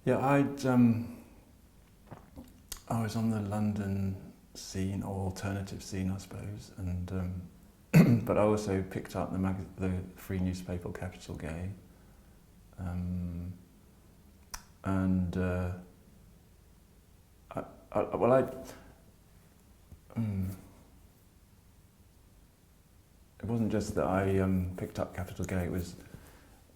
Yeah, I was on the London scene, or alternative scene, I suppose, and but I also picked up the free newspaper Capital Gay, and it wasn't just that I picked up Capital Gay. It was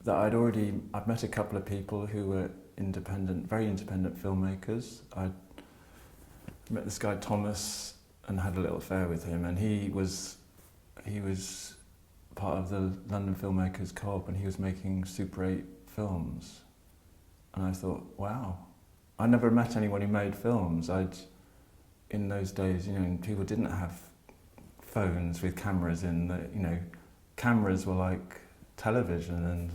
that I'd met a couple of people who were very independent filmmakers. I'd met this guy Thomas and had a little affair with him, and he was part of the London Filmmakers Co-op, and he was making Super 8 films. And I thought, wow, I never met anyone who made films. In those days, people didn't have phones with cameras in. Cameras were like television and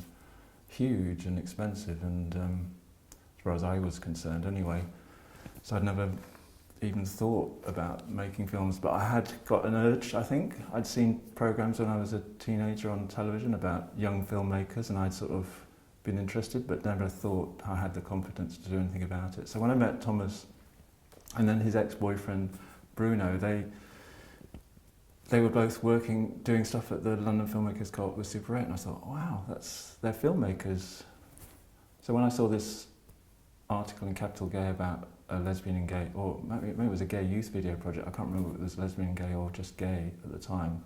huge and expensive, and as far as I was concerned anyway. So I'd never even thought about making films, but I had got an urge, I think. I'd seen programs when I was a teenager on television about young filmmakers, and I'd sort of been interested, but never thought I had the competence to do anything about it. So when I met Thomas and then his ex-boyfriend Bruno, they were both doing stuff at the London Filmmakers Co-op with Super 8, and I thought, wow, they're filmmakers. So when I saw this article in Capital Gay about a lesbian and gay, or maybe it was a gay youth video project, I can't remember if it was lesbian and gay or just gay at the time,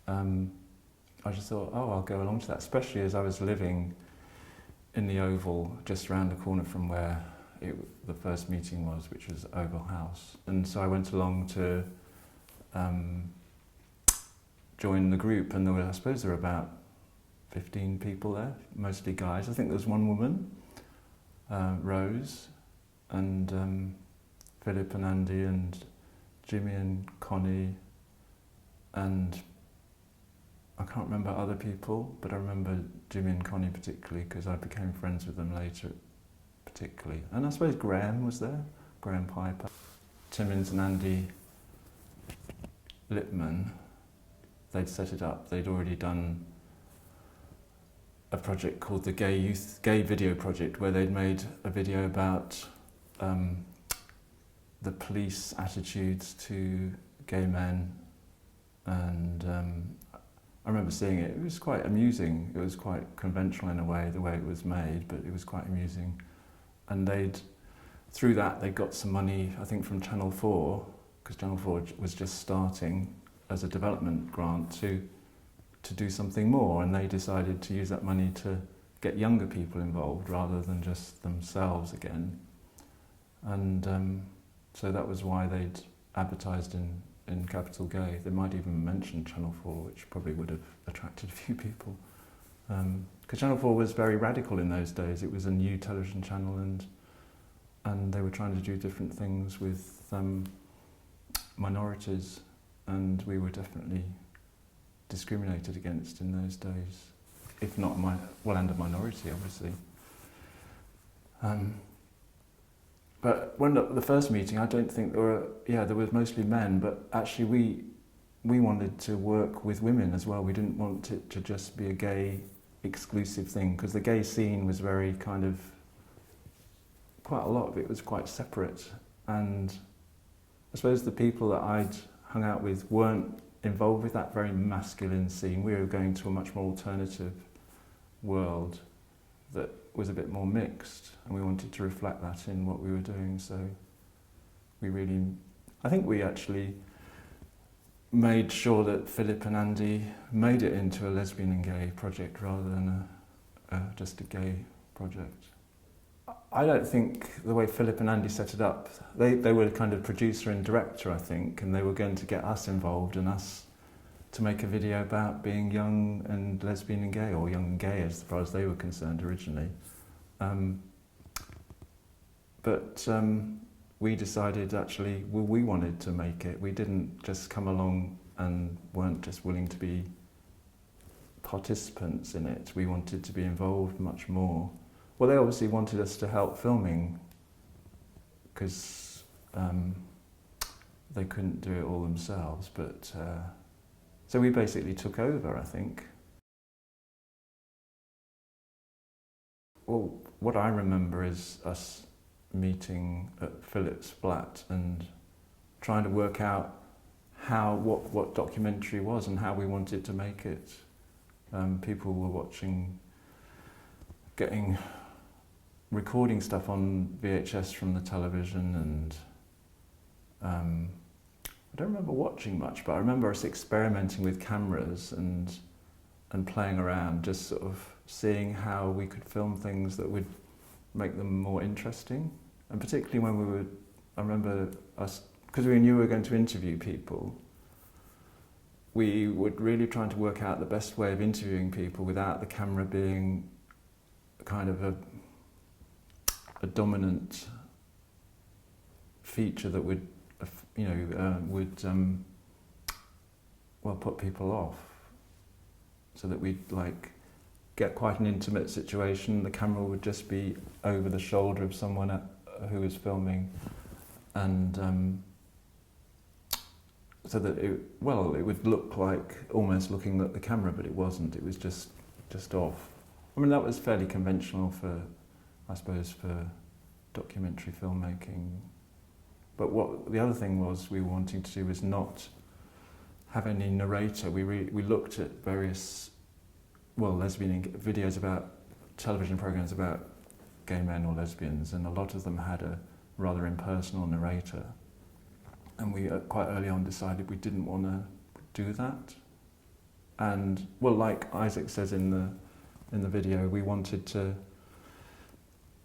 I just thought, oh, I'll go along to that, especially as I was living in the Oval, just around the corner from where the first meeting was, which was Oval House. And so I went along to join the group, and I suppose there were about 15 people there, mostly guys. I think there was one woman, Rose, and Philip and Andy and Jimmy and Connie, and I can't remember other people, but I remember Jimmy and Connie particularly because I became friends with them later particularly. And I suppose Graham was there, Graham Piper. Timmins and Andy Lippman, they'd set it up. They'd already done a project called the Gay Video Project, where they'd made a video about the police attitudes to gay men, and I remember seeing it. It was quite amusing. It was quite conventional in a way, the way it was made, but it was quite amusing. And through that, they got some money, I think, from Channel 4, because Channel 4 was just starting as a development grant to do something more, and they decided to use that money to get younger people involved rather than just themselves again. And so that was why they'd advertised in Capital Gay. They might even mention Channel 4, which probably would have attracted a few people. Because Channel 4 was very radical in those days. It was a new television channel, and they were trying to do different things with minorities, and we were definitely discriminated against in those days, if not and a minority, obviously. But when the first meeting, I don't think there were mostly men, but actually we wanted to work with women as well. We didn't want it to just be a gay exclusive thing, because the gay scene was very quite a lot of it was quite separate, and I suppose the people that I'd hung out with weren't involved with that very masculine scene. We were going to a much more alternative world that was a bit more mixed, and we wanted to reflect that in what we were doing. So I think we actually made sure that Philip and Andy made it into a lesbian and gay project rather than just a gay project. I don't think the way Philip and Andy set it up, they were kind of producer and director, I think, and they were going to get us involved and us to make a video about being young and lesbian and gay, or young and gay as far as they were concerned originally. But we decided actually, we wanted to make it. We didn't just come along and weren't just willing to be participants in it. We wanted to be involved much more. Well, they obviously wanted us to help filming because they couldn't do it all themselves, but so we basically took over, I think. Well, what I remember is us meeting at Philip's flat and trying to work out what documentary was and how we wanted to make it. People were watching, recording stuff on VHS from the television, and I don't remember watching much, but I remember us experimenting with cameras and playing around, just sort of seeing how we could film things that would make them more interesting. And particularly when I remember us, because we knew we were going to interview people, we were really trying to work out the best way of interviewing people without the camera being kind of a dominant feature that would, put people off. So that we'd get quite an intimate situation. The camera would just be over the shoulder of someone who was filming, and so that it would look like almost looking at the camera, but it wasn't. It was just off. I mean, that was fairly conventional for documentary filmmaking. But what the other thing was we were wanting to do was not have any narrator. We looked at various lesbian videos about television programs about gay men or lesbians, and a lot of them had a rather impersonal narrator. And we quite early on decided we didn't want to do that. And like Isaac says in the video, we wanted to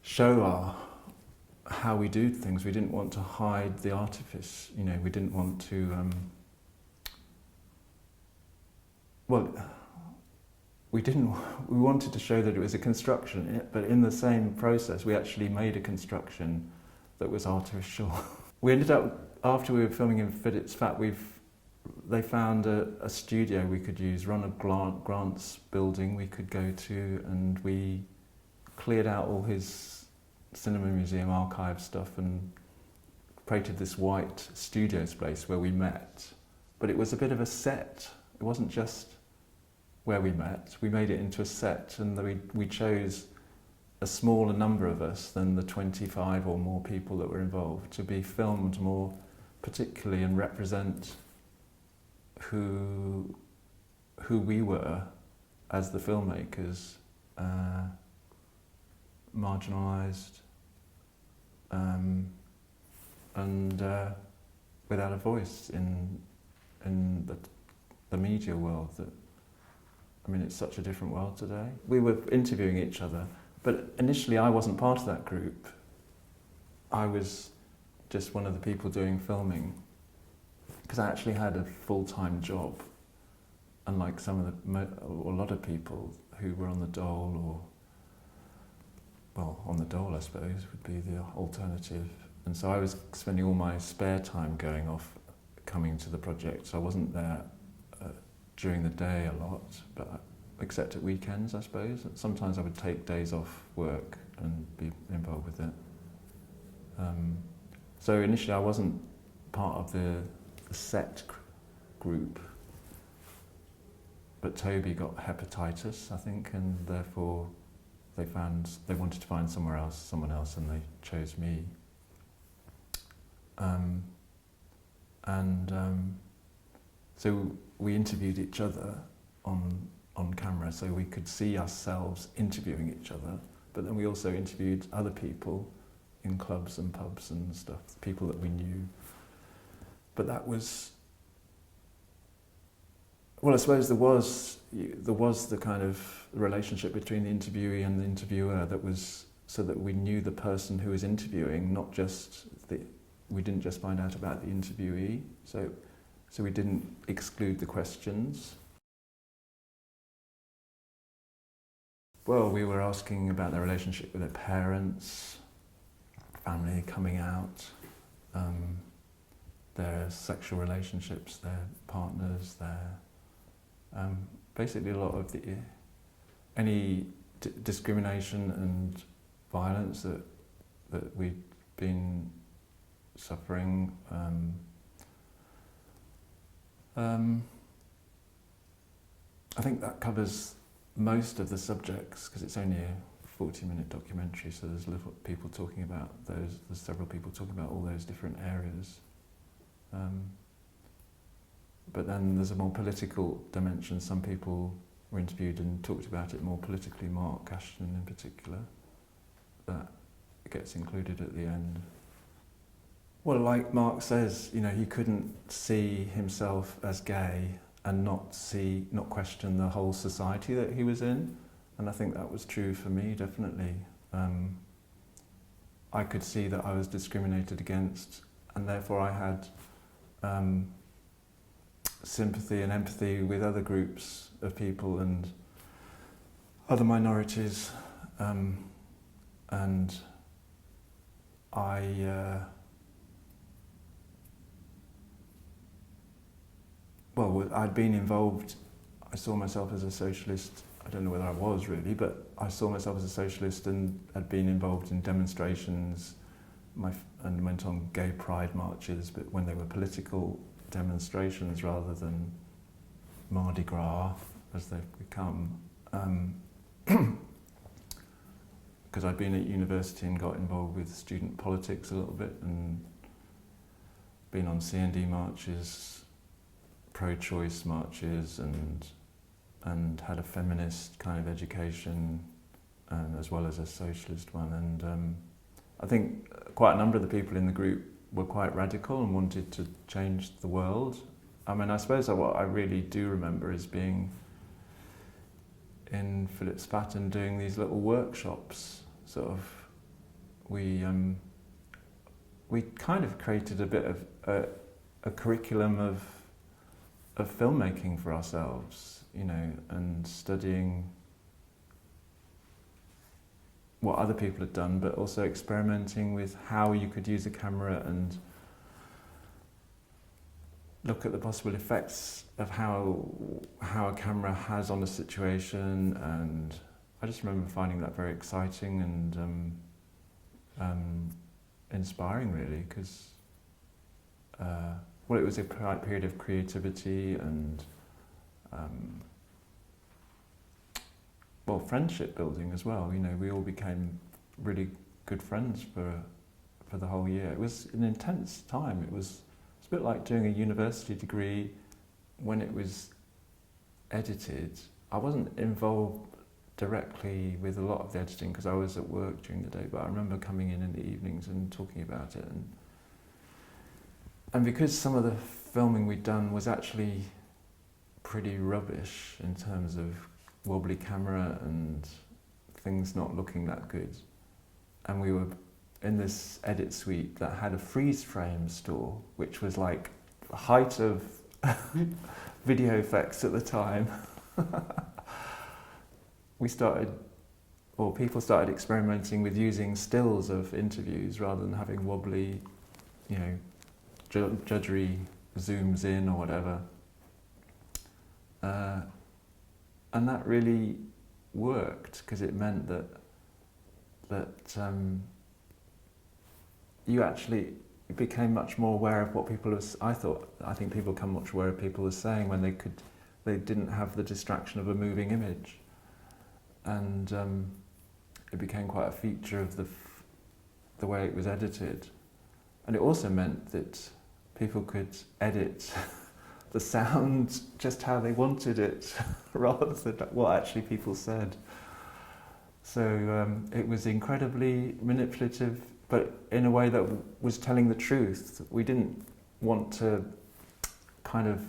show how we do things. We didn't want to hide the artifice. We didn't want to. We wanted to show that it was a construction, but in the same process, we actually made a construction that was artificial. We ended up, after we were filming in Philip's flat, they found a studio we could use, Ronald Grant's building we could go to, and we cleared out all his cinema museum archive stuff and created this white studio space where we met. But it was a bit of a set. It wasn't just where we met. We made it into a set, and we chose a smaller number of us than the 25 or more people that were involved to be filmed more particularly and represent who we were as the filmmakers, marginalised and without a voice in the media world. It's such a different world today. We were interviewing each other, but initially I wasn't part of that group. I was just one of the people doing filming, because I actually had a full-time job, unlike a lot of people who were on the dole, on the dole I suppose would be the alternative. And so I was spending all my spare time coming to the project, so I wasn't there during the day a lot, but except at weekends, I suppose. Sometimes I would take days off work and be involved with it. So initially I wasn't part of the set group, but Toby got hepatitis, I think, and therefore they wanted to find someone else, and they chose me. So we interviewed each other on camera, so we could see ourselves interviewing each other, but then we also interviewed other people in clubs and pubs and stuff, people that we knew. But that was, I suppose there was the kind of relationship between the interviewee and the interviewer that was so that we knew the person who was interviewing, not just we didn't just find out about the interviewee, so we didn't exclude the questions. Well, we were asking about their relationship with their parents, family coming out, their sexual relationships, their partners, basically a lot of any discrimination and violence that we'd been suffering. I think that covers most of the subjects, because it's only 40-minute documentary, so there's little people talking about those. There's several people talking about all those different areas. But then there's a more political dimension. Some people were interviewed and talked about it more politically. Mark Ashton, in particular, that gets included at the end. Well, like Mark says, you know, he couldn't see himself as gay and not question the whole society that he was in. And I think that was true for me, definitely. I could see that I was discriminated against, and therefore I had sympathy and empathy with other groups of people and other minorities. And I'd been involved. I saw myself as a socialist. I don't know whether I was really, but I saw myself as a socialist and had been involved in demonstrations and went on gay pride marches, but when they were political demonstrations rather than Mardi Gras, as they've become. Because I'd been at university and got involved with student politics a little bit and been on CND marches, pro-choice marches, and had a feminist kind of education, as well as a socialist one. And I think quite a number of the people in the group were quite radical and wanted to change the world. I mean, I suppose what I really do remember is being in Philip's Fat and doing these little workshops. Sort of, we kind of created a bit of a curriculum of filmmaking for ourselves, you know, and studying what other people had done, but also experimenting with how you could use a camera and look at the possible effects of how a camera has on a situation. And I just remember finding that very exciting and inspiring, really, because it was a period of creativity and friendship building as well. You know, we all became really good friends for the whole year. It was an intense time. It's a bit like doing a university degree when it was edited. I wasn't involved directly with a lot of the editing because I was at work during the day, but I remember coming in the evenings and talking about it. And because some of the filming we'd done was actually pretty rubbish in terms of wobbly camera and things not looking that good, and we were in this edit suite that had a freeze frame store, which was like the height of video effects at the time. People started experimenting with using stills of interviews rather than having wobbly, you know, judgery zooms in or whatever. And that really worked because it meant that you actually became much more aware of what people was. I think people become much aware of people were saying when they didn't have the distraction of a moving image, and it became quite a feature of the way it was edited. And it also meant that people could edit the sound just how they wanted it, rather than what actually people said. So it was incredibly manipulative, but in a way that was telling the truth. We didn't want to kind of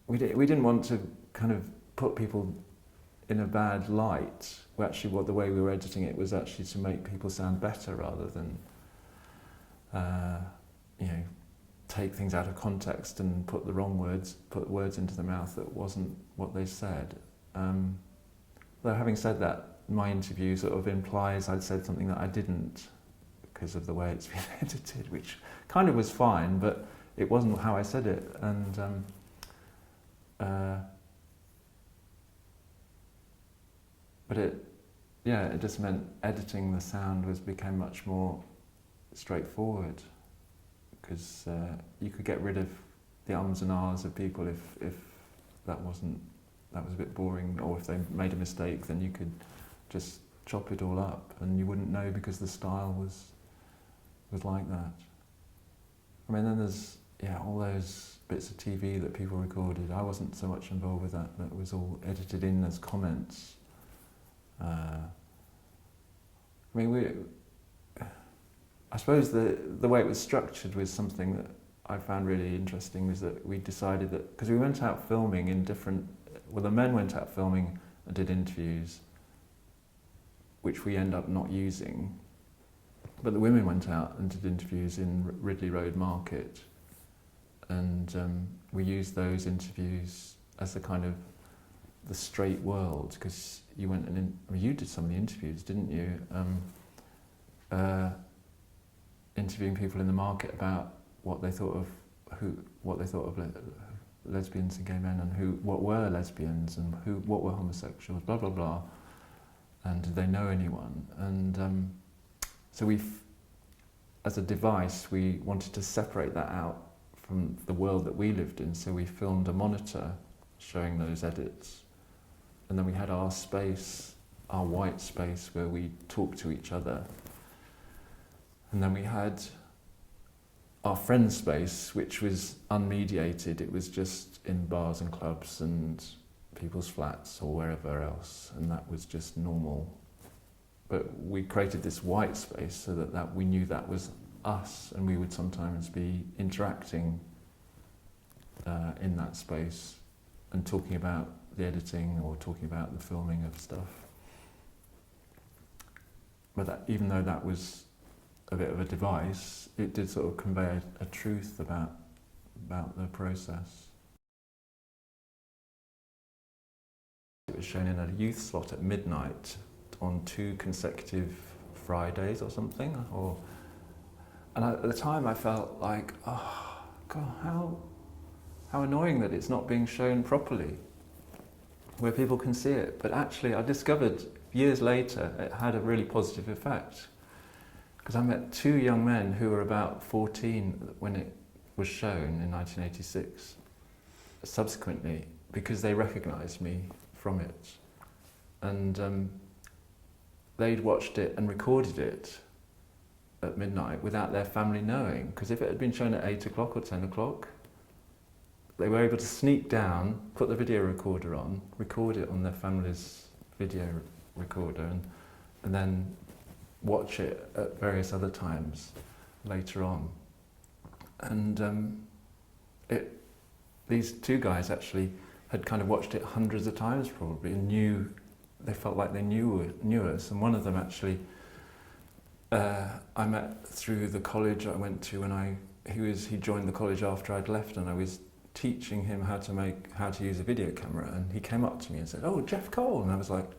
we didn't want to kind of put people in a bad light. The way we were editing it was actually to make people sound better rather than take things out of context and put words into the mouth that wasn't what they said. Though having said that, my interview sort of implies I'd said something that I didn't because of the way it's been edited, which kind of was fine, but it wasn't how I said it. And but it just meant editing the sound became much more straightforward, because you could get rid of the ums and ahs of people if that wasn't that was a bit boring, or if they made a mistake, then you could just chop it all up, and you wouldn't know because the style was like that. I mean, then there's all those bits of TV that people recorded. I wasn't so much involved with that. That was all edited in as comments. I mean, I suppose the way it was structured was something that I found really interesting, was that we decided that, because we went out filming in different, well, the men went out filming and did interviews, which we end up not using, but the women went out and did interviews in Ridley Road Market, and we used those interviews as the kind of the straight world, because you went and you did some of the interviews, didn't you? Interviewing people in the market about what they thought of lesbians and gay men, and what were lesbians, and what were homosexuals, blah blah blah, and did they know anyone? And so as a device, we wanted to separate that out from the world that we lived in. So we filmed a monitor showing those edits, and then we had our space, our white space, where we talked to each other. And then we had our friend space, which was unmediated. It was just in bars and clubs and people's flats or wherever else, and that was just normal. But we created this white space so that we knew that was us, and we would sometimes be interacting in that space and talking about the editing or talking about the filming of stuff. But even though that was a bit of a device, it did sort of convey a truth about the process. It was shown in a youth slot at midnight on 2 consecutive Fridays or something, and at the time I felt like, oh God, how annoying that it's not being shown properly, where people can see it. But actually I discovered years later it had a really positive effect, because I met 2 young men who were about 14 when it was shown in 1986, subsequently, because they recognised me from it. And they'd watched it and recorded it at midnight without their family knowing, because if it had been shown at 8 o'clock or 10 o'clock, they were able to sneak down, put the video recorder on, record it on their family's video recorder, and then watch it at various other times later on. And these 2 guys actually had kind of watched it hundreds of times probably, and they felt like they knew us. And one of them actually I met through the college I went to, and he joined the college after I'd left, and I was teaching him how to use a video camera, and he came up to me and said, "Oh, Geoff Cole," and I was like,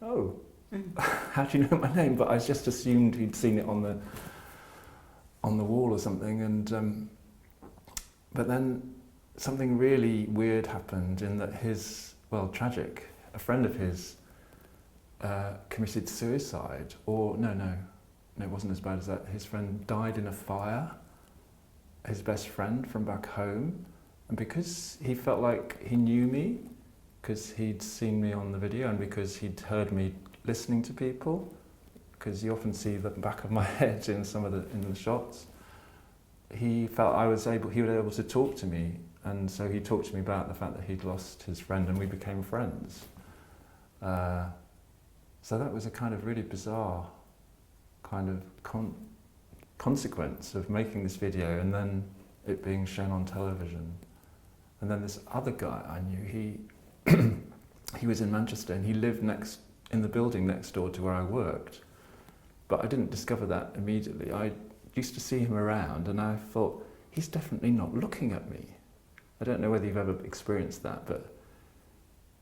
"Oh, how do you know my name?" But I just assumed he'd seen it on the wall or something, and but then something really weird happened, in that tragic, a friend of his committed suicide, or no, it wasn't as bad as that. His friend died in a fire, his best friend from back home, and because he felt like he knew me, because he'd seen me on the video, and because he'd heard me listening to people, because you often see the back of my head in in the shots, he felt he was able to talk to me, and so he talked to me about the fact that he'd lost his friend, and we became friends. So that was a kind of really bizarre kind of consequence of making this video, and then it being shown on television. And then this other guy I knew, he was in Manchester, and he lived in the building next door to where I worked. But I didn't discover that immediately. I used to see him around, and I thought, he's definitely not looking at me. I don't know whether you've ever experienced that, but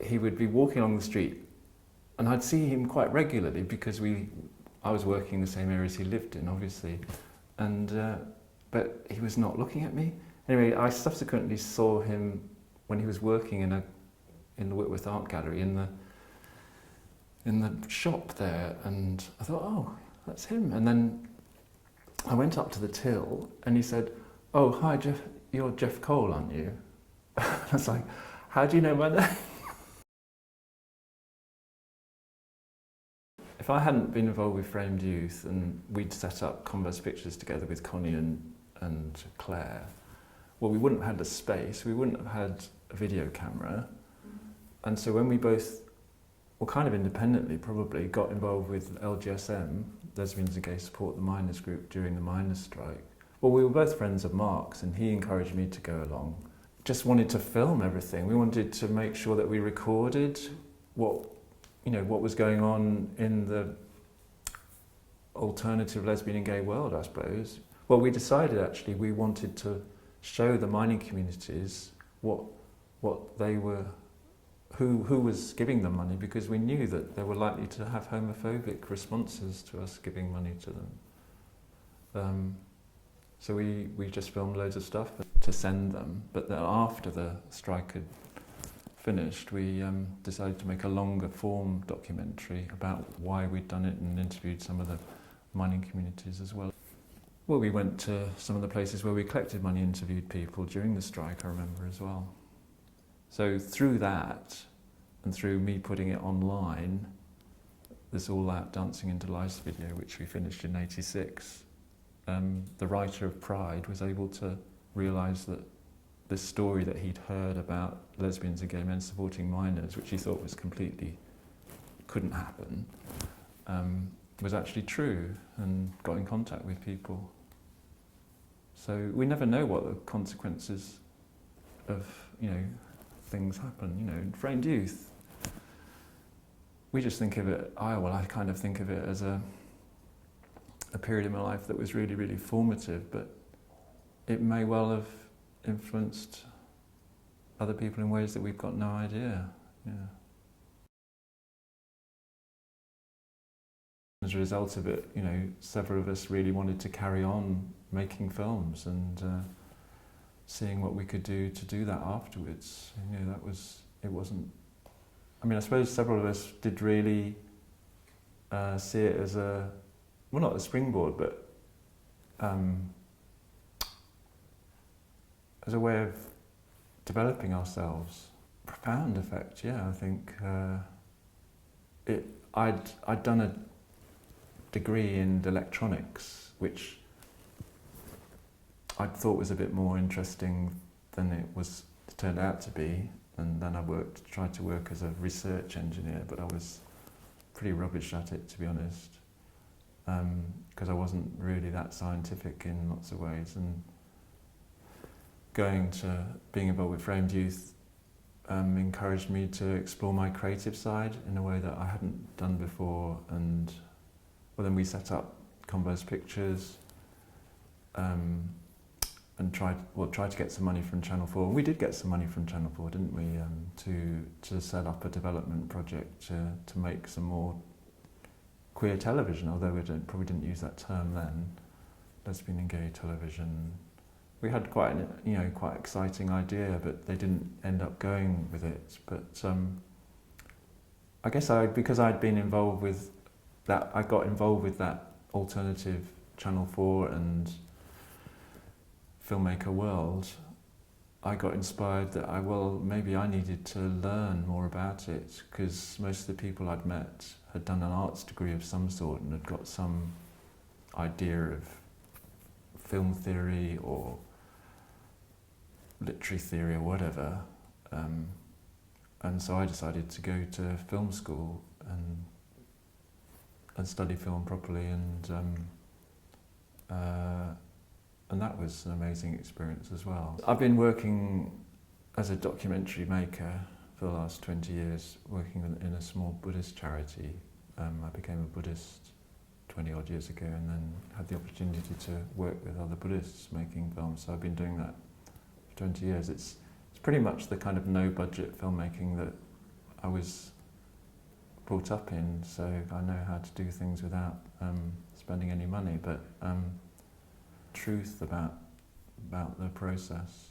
he would be walking along the street, and I'd see him quite regularly, because I was working in the same areas he lived in, obviously, and but he was not looking at me. Anyway, I subsequently saw him when he was working in the Whitworth Art Gallery in the shop there, and I thought, oh, that's him. And then I went up to the till, and he said, "Oh, hi, Geoff, you're Geoff Cole, aren't you?" I was like, "How do you know my name?" If I hadn't been involved with Framed Youth and we'd set up Converse Pictures together with Connie and Claire, well, we wouldn't have had the space, we wouldn't have had a video camera. And so when we both, well, kind of independently probably, got involved with LGSM, Lesbians and Gay Support the Miners group, during the miners' strike, well, we were both friends of Mark's and he encouraged me to go along. Just wanted to film everything. We wanted to make sure that we recorded what was going on in the alternative lesbian and gay world, I suppose. Well, we decided actually we wanted to show the mining communities what they were, who was giving them money, because we knew that they were likely to have homophobic responses to us giving money to them. So we just filmed loads of stuff to send them, but then after the strike had finished, we decided to make a longer form documentary about why we'd done it and interviewed some of the mining communities as well. Well, we went to some of the places where we collected money, interviewed people during the strike, I remember as well. So through that, and through me putting it online, this All Out Dancing into Life video, which we finished in '86, the writer of Pride was able to realise that this story that he'd heard about lesbians and gay men supporting miners, which he thought was completely, couldn't happen, was actually true, and got in contact with people. So we never know what the consequences of, things happen, in Framed Youth. We just think of it, I kind of think of it as a period in my life that was really, really formative, but it may well have influenced other people in ways that we've got no idea. Yeah. As a result of it, several of us really wanted to carry on making films and seeing what we could do to do that afterwards. It wasn't, I suppose several of us did really see it as not a springboard, but as a way of developing ourselves. Profound effect, yeah. I think I'd done a degree in electronics, which I thought was a bit more interesting than it turned out to be. And then I tried to work as a research engineer, but I was pretty rubbish at it, to be honest, because I wasn't really that scientific in lots of ways. And being involved with Framed Youth encouraged me to explore my creative side in a way that I hadn't done before. And then we set up Converse Pictures and tried to get some money from Channel 4. We did get some money from Channel 4, didn't we, to set up a development project to make some more queer television, although we probably didn't use that term then, lesbian and gay television. We had quite exciting idea, but they didn't end up going with it. But I guess because I'd been involved with that, I got involved with that alternative Channel 4 and filmmaker world. I got inspired that maybe I needed to learn more about it, because most of the people I'd met had done an arts degree of some sort and had got some idea of film theory or literary theory or whatever, and so I decided to go to film school and study film properly, and that was an amazing experience as well. I've been working as a documentary maker for the last 20 years, working in a small Buddhist charity. I became a Buddhist 20 odd years ago, and then had the opportunity to work with other Buddhists making films, so I've been doing that 20 years. It's pretty much the kind of no-budget filmmaking that I was brought up in, so I know how to do things without spending any money, but truth about the process.